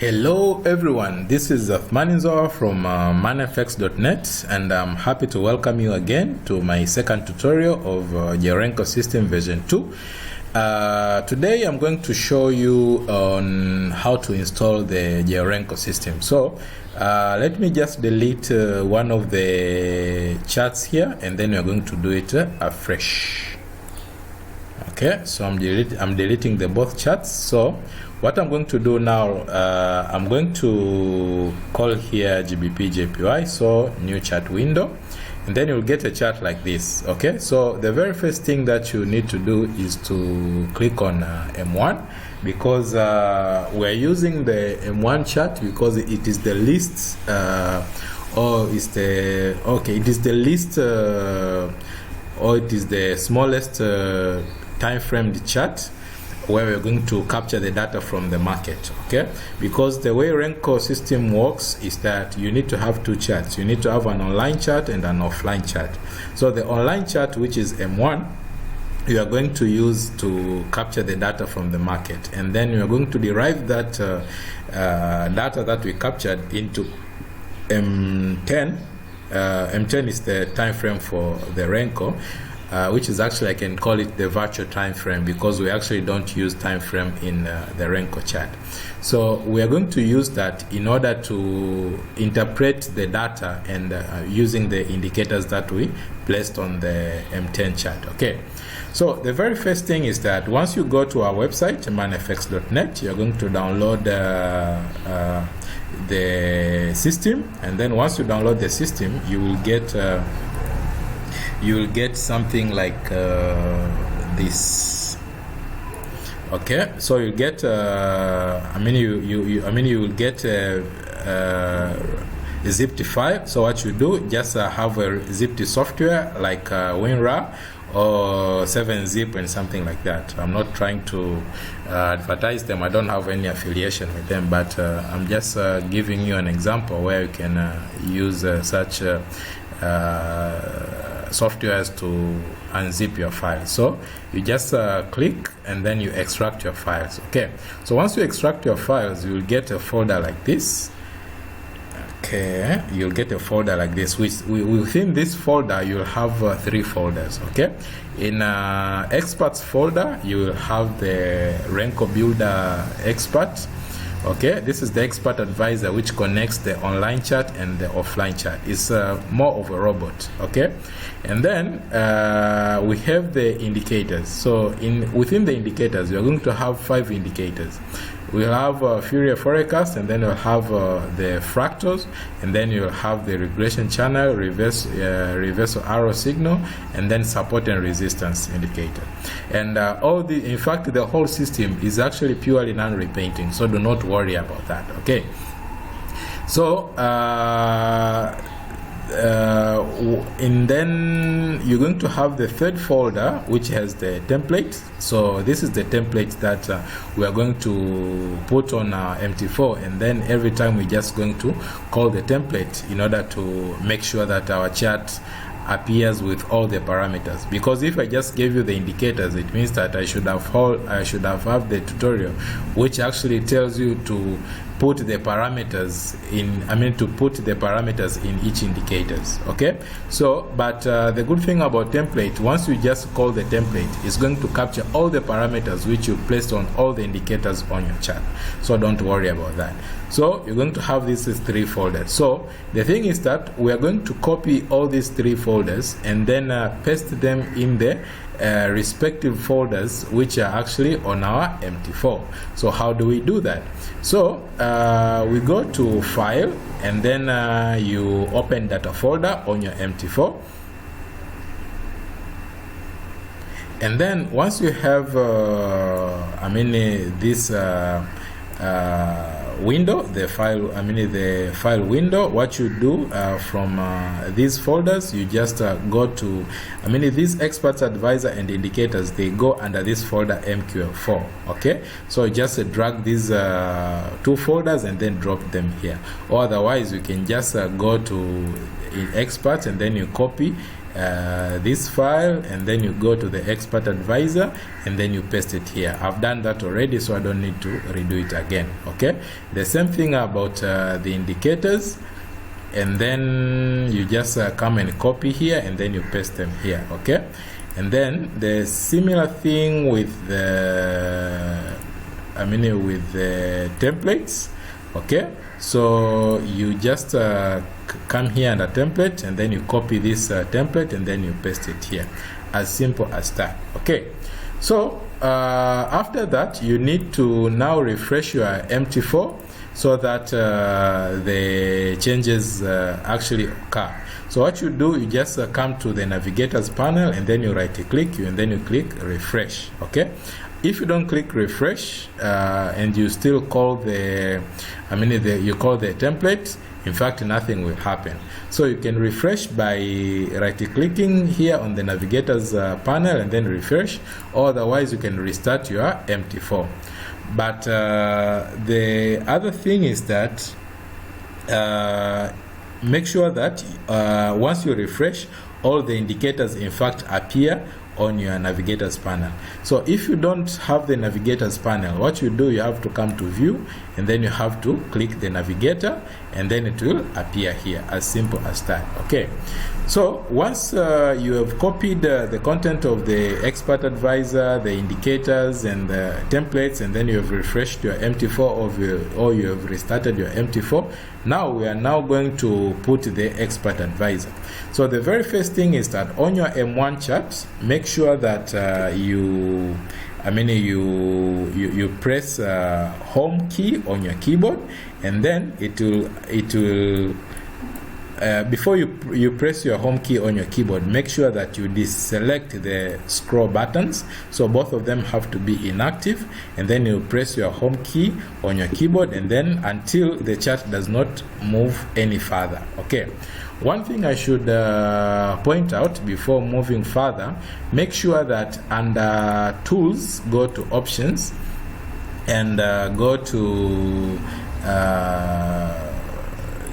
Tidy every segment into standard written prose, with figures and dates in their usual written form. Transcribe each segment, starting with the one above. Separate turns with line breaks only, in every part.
Hello everyone, this is Maninzoa from ManiFx.net, and I'm happy to welcome you again to my second tutorial of Georenko System version 2. Today I'm going to show you on how to install the Georenko system. So let me just delete one of the charts here, and then we're going to do it afresh. Okay, so I'm deleting the both charts. So what I'm going to do now, I'm going to call here GBP JPY, so new chart window, and then you'll get a chart like this. Okay, so the very first thing that you need to do is to click on M1, because we're using the M1 chart because it is the least it is the least or it is the smallest time framed chart where we're going to capture the data from the market. Okay, because the way Renko system works is that you need to have two charts. You need to have an online chart and an offline chart. So the online chart, which is M1, you are going to use to capture the data from the market, and then you are going to derive that data that we captured into M10. M10 is the time frame for the Renko, which is actually, I can call it the virtual time frame, because we actually don't use time frame in the Renko chart. So we are going to use that in order to interpret the data and using the indicators that we placed on the M10 chart. Okay, so the very first thing is that once you go to our website, ManiFx.net, you're going to download the system, and then once you download the system, you will get something like this. Okay, so you get you will get a zipped file. So what you do, just have a zipped software like WinRAR or 7-zip and something like that. I'm not trying to advertise them. I don't have any affiliation with them, but I'm just giving you an example where you can use such softwares to unzip your files. So you just click and then you extract your files. Okay, so once you extract your files, you will get a folder like this. Okay, you'll get a folder like this, which within this folder you'll have 3 folders. Okay, in experts folder you will have the Renko builder expert. Okay, this is the expert advisor, which connects the online chart and the offline chart. It's more of a robot. Okay, and then we have the indicators. So within the indicators, we are going to have 5 indicators. We'll have Fourier forecast, and then we'll have the fractals, and then you'll have the regression channel, reversal arrow signal, and then support and resistance indicator. And in fact, the whole system is actually purely non-repainting, so do not worry about that. Okay, so and then you're going to have the third folder, which has the template. So this is the template that we are going to put on our MT4, and then every time we're just going to call the template in order to make sure that our chart appears with all the parameters. Because if I just gave you the indicators, it means that I should have had the tutorial which actually tells you to put the parameters in each indicators. Okay, so but the good thing about template, once you just call the template, it's going to capture all the parameters which you placed on all the indicators on your chart, so don't worry about that. So you're going to have these 3 folders. So the thing is that we are going to copy all these 3 folders and then paste them in the respective folders which are actually on our MT4. So how do we do that? So we go to File, and then you open data folder on your MT4, and then once you have this window, the file window, what you do from these folders, you just go to these experts advisor and indicators, they go under this folder MQL4. Okay, so just drag these 2 folders and then drop them here, or otherwise you can just go to experts and then you copy this file, and then you go to the expert advisor, and then you paste it here. I've done that already, so I don't need to redo it again. Okay, the same thing about the indicators, and then you just come and copy here, and then you paste them here. Okay, and then the similar thing with the with the templates. Okay, so you just come here under template, and then you copy this template, and then you paste it here. As simple as that. Okay, so after that, you need to now refresh your MT4 so that the changes actually occur. So what you do, you just come to the navigators panel, and then you right click, and then you click refresh. Okay, if you don't click refresh and you still call the you call the template, in fact nothing will happen. So you can refresh by right clicking here on the navigators panel and then refresh, or otherwise you can restart your MT4. But the other thing is that make sure that once you refresh, all the indicators in fact appear on your navigators panel. So if you don't have the navigators panel, what you do, you have to come to view, and then you have to click the navigator, and then it will appear here. As simple as that. Okay, so once you have copied the content of the expert advisor, the indicators, and the templates, and then you have refreshed your MT4 or you have restarted your MT4, now we are now going to put the expert advisor. So the very first thing is that on your M1 chart, make sure that you press home key on your keyboard, and then it will before you press your home key on your keyboard, make sure that you deselect the scroll buttons, so both of them have to be inactive, and then you press your home key on your keyboard, and then until the chart does not move any further. Okay, one thing I should point out before moving further, make sure that under tools, go to options, and go to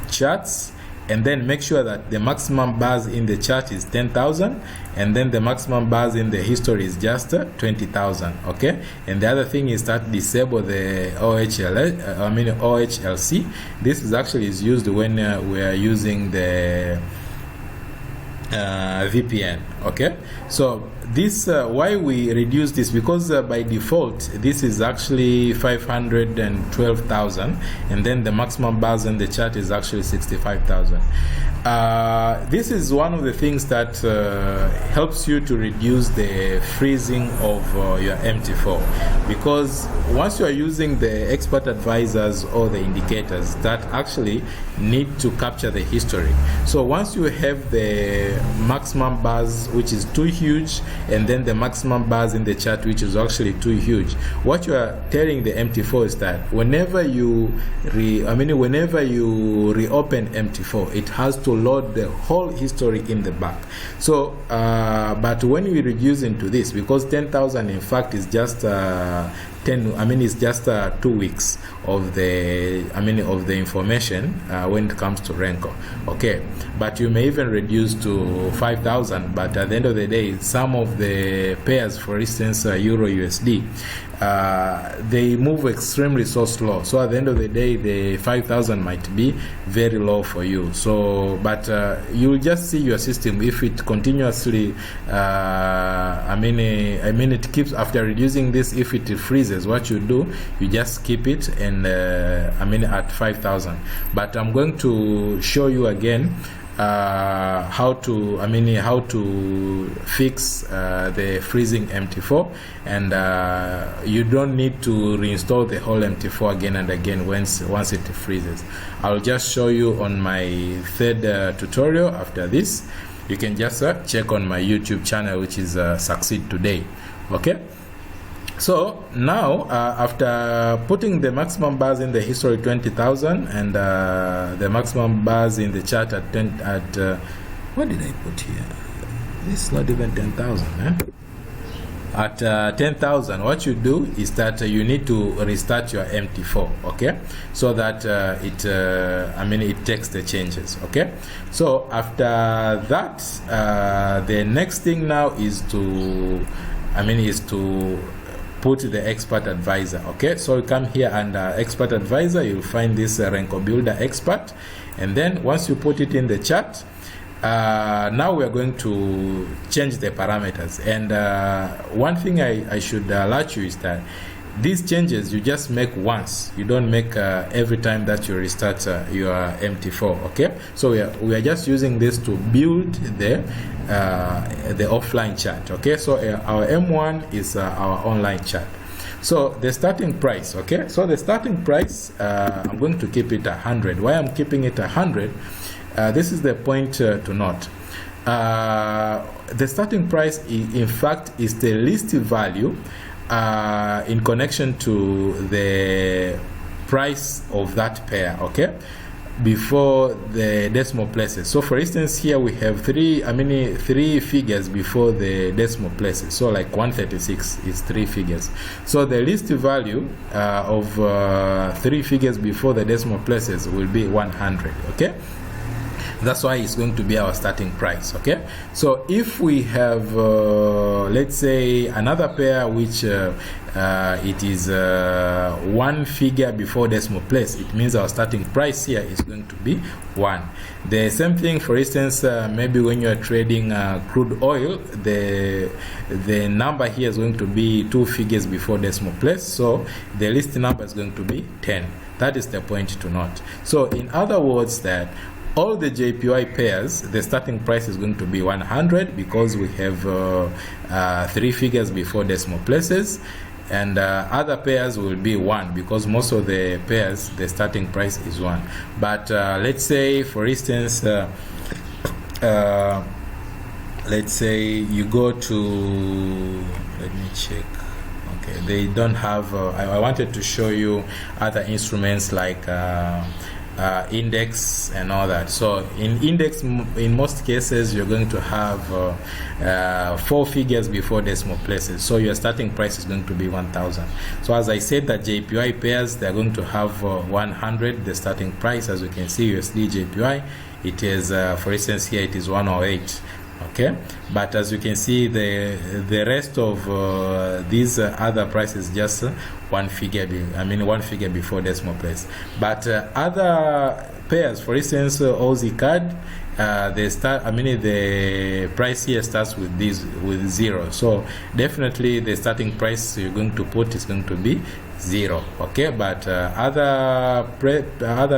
charts, and then make sure that the maximum bars in the chart is 10,000, and then the maximum bars in the history is just 20,000. Okay, and the other thing is that disable the OHLC. This is actually used when we are using the VPN. Okay, so this why we reduce this, because by default this is actually 512,000, and then the maximum bars in the chart is actually 65,000. This is one of the things that helps you to reduce the freezing of your MT4, because once you are using the expert advisors or the indicators that actually need to capture the history, so once you have the maximum bars which is too huge, and then the maximum bars in the chart which is actually too huge, what you are telling the MT4 is that whenever you reopen MT4, it has to load the whole history in the back. So but when we reduce into this, because 10,000 in fact is just it's just 2 weeks of the of the information when it comes to Renko. Okay, but you may even reduce to 5,000, but at the end of the day, some of the pairs, for instance Euro USD, they move extremely so slow, so at the end of the day the 5,000 might be very low for you. So but you'll just see your system, if it continuously it keeps, after reducing this, if it freezes, what you do, you just keep it and at 5,000. But I'm going to show you again how to fix the freezing MT4, and you don't need to reinstall the whole MT4 again and again once it freezes. I'll just show you on my third tutorial. After this, you can just check on my YouTube channel, which is Succeed Today. Okay, so now after putting the maximum bars in the history 20,000 and the maximum bars in the chart at 10 what did I put here? This is not even 10,000, at 10,000, what you do is that you need to restart your MT4, okay, so that it takes the changes, okay. So after that, the next thing now is to put the expert advisor, okay. So you come here under expert advisor, you'll find this Renko Builder expert, and then once you put it in the chart, now we are going to change the parameters. And one thing I should alert you is that these changes you just make once. You don't make every time that you restart your MT4, okay. So we are just using this to build the offline chart, okay. So our M1 is our online chart. So the starting price, okay. So the starting price, I'm going to keep it 100. Why I'm keeping it 100? This is the point to note. The starting price, in fact, is the least value in connection to the price of that pair, okay, before the decimal places. So for instance, here we have three figures before the decimal places. So like 136 is 3 figures. So the least value of 3 figures before the decimal places will be 100, okay. That's why it's going to be our starting price, okay. So if we have let's say another pair which it is 1 figure before decimal place, it means our starting price here is going to be 1. The same thing, for instance, maybe when you are trading crude oil, the number here is going to be 2 figures before decimal place, so the least number is going to be 10. That is the point to note. So in other words, that all the JPY pairs, the starting price is going to be 100 because we have 3 figures before decimal places, and other pairs will be 1 because most of the pairs, the starting price is 1. But let's say, for instance, let's say you go to, let me check. Okay, they don't have, I wanted to show you other instruments like index and all that. So in index, in most cases, you're going to have 4 figures before decimal places. So your starting price is going to be 1,000. So as I said, that JPY pairs, they're going to have 100, the starting price. As you can see, USD JPY, it is, for instance, here it is 108. Okay, but as you can see, the rest of these other prices just 1 figure, 1 figure before decimal place. But other pairs, for instance, Aussie card, they start, the price here starts with 0. So definitely the starting price you're going to put is going to be 0. Okay, but other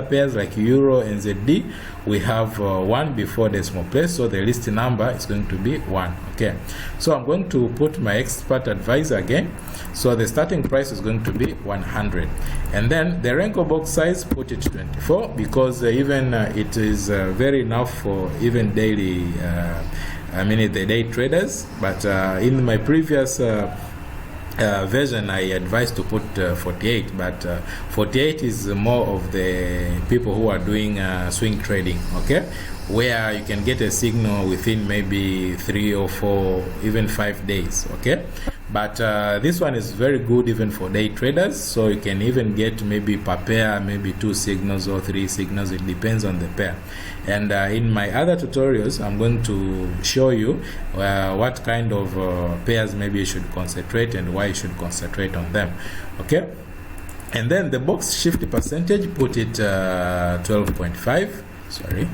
pairs like Euro and ZD, we have 1 before decimal place, so the least number is going to be 1. Okay, so I'm going to put my expert advisor again. So the starting price is going to be 100, and then the Renko box size, put it 24 because even it is very enough for even daily, the day traders. But in my previous version, I advised to put 48, but 48 is more of the people who are doing swing trading, okay, where you can get a signal within maybe 3 or 4, even 5 days, okay. But this one is very good even for day traders, so you can even get maybe per pair, maybe 2 signals or 3 signals, it depends on the pair. And in my other tutorials, I'm going to show you what kind of pairs maybe you should concentrate and why you should concentrate on them, okay. And then the box shift percentage, put it 12.5, sorry,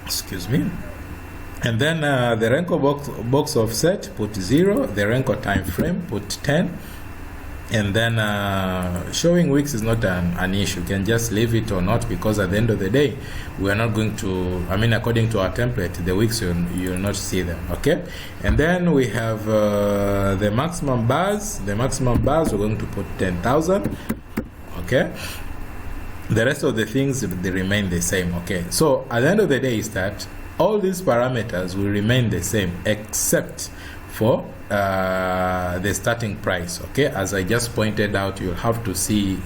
excuse me. And then the Renko box offset, put 0. The Renko time frame, put 10. And then showing weeks is not an issue. You can just leave it or not, because at the end of the day, we are not going to, according to our template, the weeks you'll not see them, okay. And then we have the maximum bars. The maximum bars, we're going to put 10,000, okay. The rest of the things, they remain the same, okay. So at the end of the day is that all these parameters will remain the same, except for the starting price. Okay, as I just pointed out, you'll have to see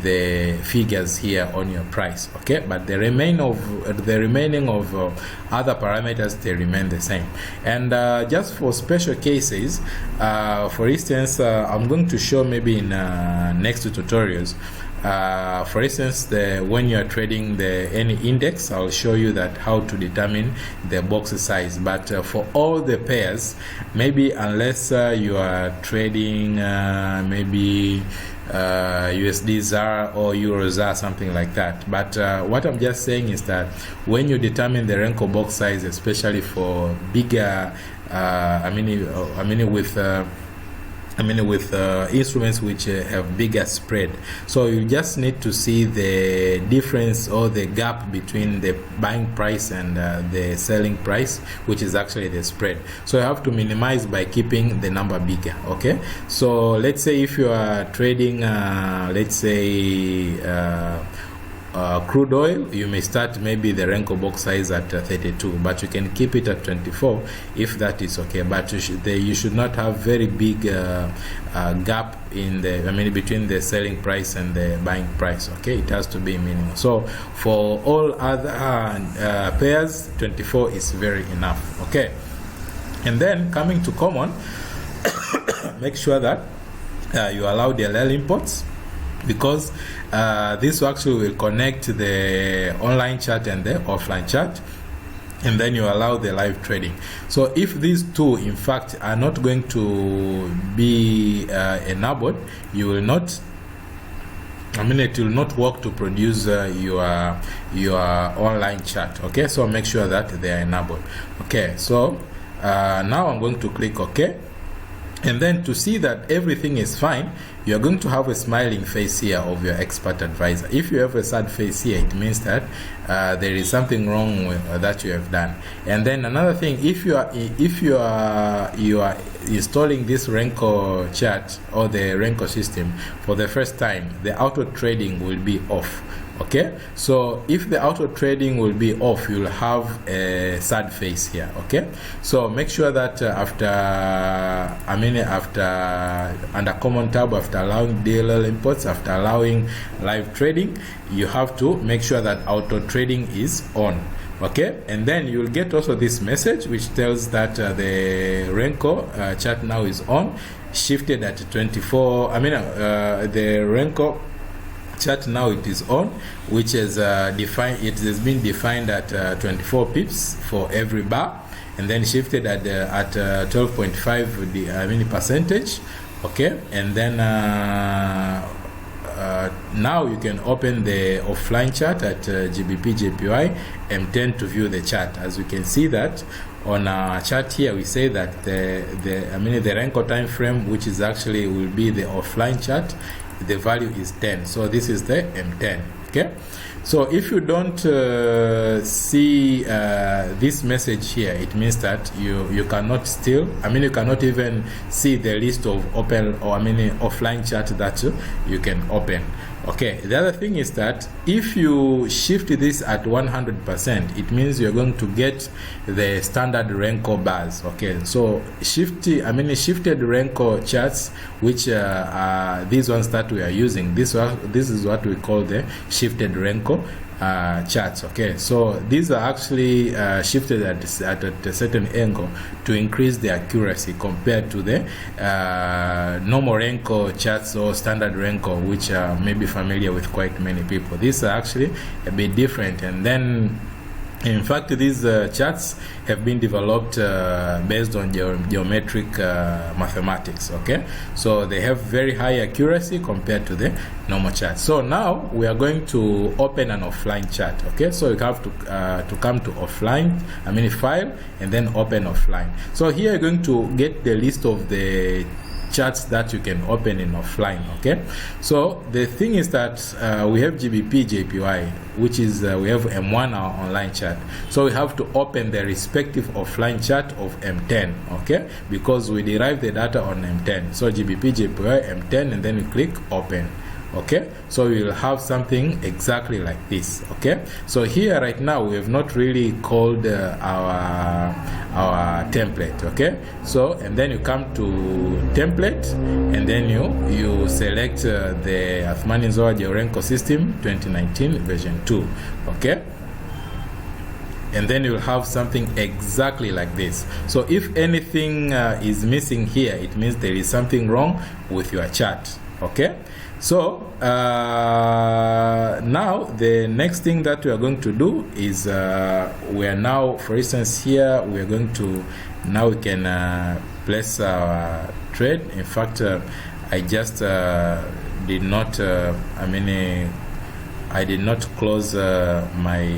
the figures here on your price. Okay, but the remaining of other parameters, they remain the same. And just for special cases, for instance, I'm going to show maybe in next two tutorials. For instance, when you are trading any index, I'll show you that how to determine the box size. But for all the pairs, maybe unless you are trading maybe USD ZAR or Euro ZAR, something like that. But what I'm just saying is that when you determine the Renko box size, especially for bigger, with instruments which have bigger spread, so you just need to see the difference or the gap between the buying price and the selling price, which is actually the spread. So you have to minimize by keeping the number bigger. Okay, so let's say if you are trading let's say crude oil, you may start maybe the Renko box size at 32, but you can keep it at 24 if that is okay. But you should not have very big gap in the between the selling price and the buying price. Okay, it has to be minimum. So for all other pairs, 24 is very enough. Okay, and then coming to common, make sure that you allow the DLL imports, because this actually will connect the online chart and the offline chart, and then you allow the live trading. So if these two in fact are not going to be enabled, you will not, it will not work to produce your online chart. Okay, so make sure that they are enabled. Okay, so now I'm going to click OK. And then to see that everything is fine, you're going to have a smiling face here of your expert advisor. If you have a sad face here, it means that there is something wrong with that you have done. And then another thing, if you are installing this Renko chart or the Renko system for the first time, the auto trading will be off. Okay, so if the auto trading will be off, you'll have a sad face here. Okay, so make sure that after under common tab, after allowing DLL imports, after allowing live trading, you have to make sure that auto trading is on. Okay, and then you'll get also this message which tells that the Renko chart now is on, shifted at 24. The Renko chart now it is on, which is defined. It has been defined at 24 pips for every bar, and then shifted at 12.5 percentage. Okay, and then now you can open the offline chart at GBP JPY M10 to view the chart. As you can see that on our chart here, we say that the Renko time frame, which is actually will be the offline chart, the value is 10. So this is the M10. Okay, so if you don't see this message here, it means that you cannot still, you cannot even see the list of open or offline chart that you can open. Okay, the other thing is that if you shift this at 100%, it means you're going to get the standard Renko bars. Okay, so shifted Renko charts, which are these ones that we are using. This is what we call the shifted Renko charts. Okay, so these are actually shifted at a certain angle to increase the accuracy compared to the normal Renko charts or standard Renko, which are maybe familiar with quite many people. These are actually a bit different, and then in fact these charts have been developed based on geometric mathematics. Okay, so they have very high accuracy compared to the normal chart. So now we are going to open an offline chart. Okay, so you have to come to offline, file, and then open offline. So here you're going to get the list of the charts that you can open in offline. Okay, so the thing is that we have GBP JPY, which is we have M1, our online chart, so we have to open the respective offline chart of M10. Okay, because we derive the data on M10, so GBP JPY M10, and then we click open. Okay, so we will have something exactly like this. Okay, so here right now we have not really called our our template. Okay, so and then you come to template, and then you select the ManiFx Geo Renko System 2019 version 2. Okay, and then you'll have something exactly like this. So if anything is missing here, it means there is something wrong with your chart. Okay, so now the next thing that we are going to do is we are now, for instance, here we are going to, now we can place our trade. In fact, I just did not I did not close my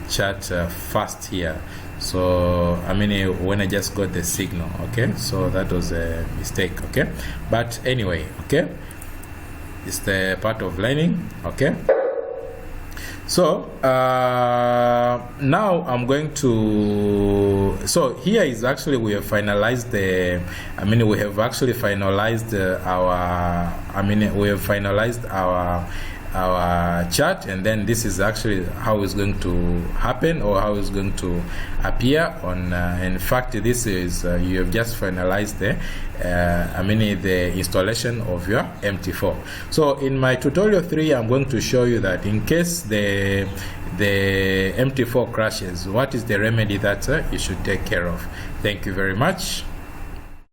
chart first here, so when I just got the signal. Okay, so that was a mistake. Okay, but anyway, okay, it's the part of learning. Okay, so now I'm going to, so here is actually, we have finalized the, we have actually finalized our chart, and then this is actually how it's going to happen, or how it's going to appear on in fact, this is you have just finalized the the installation of your MT4. So in my tutorial 3, I'm going to show you that in case the MT4 crashes, what is the remedy that you should take care of. Thank you very much.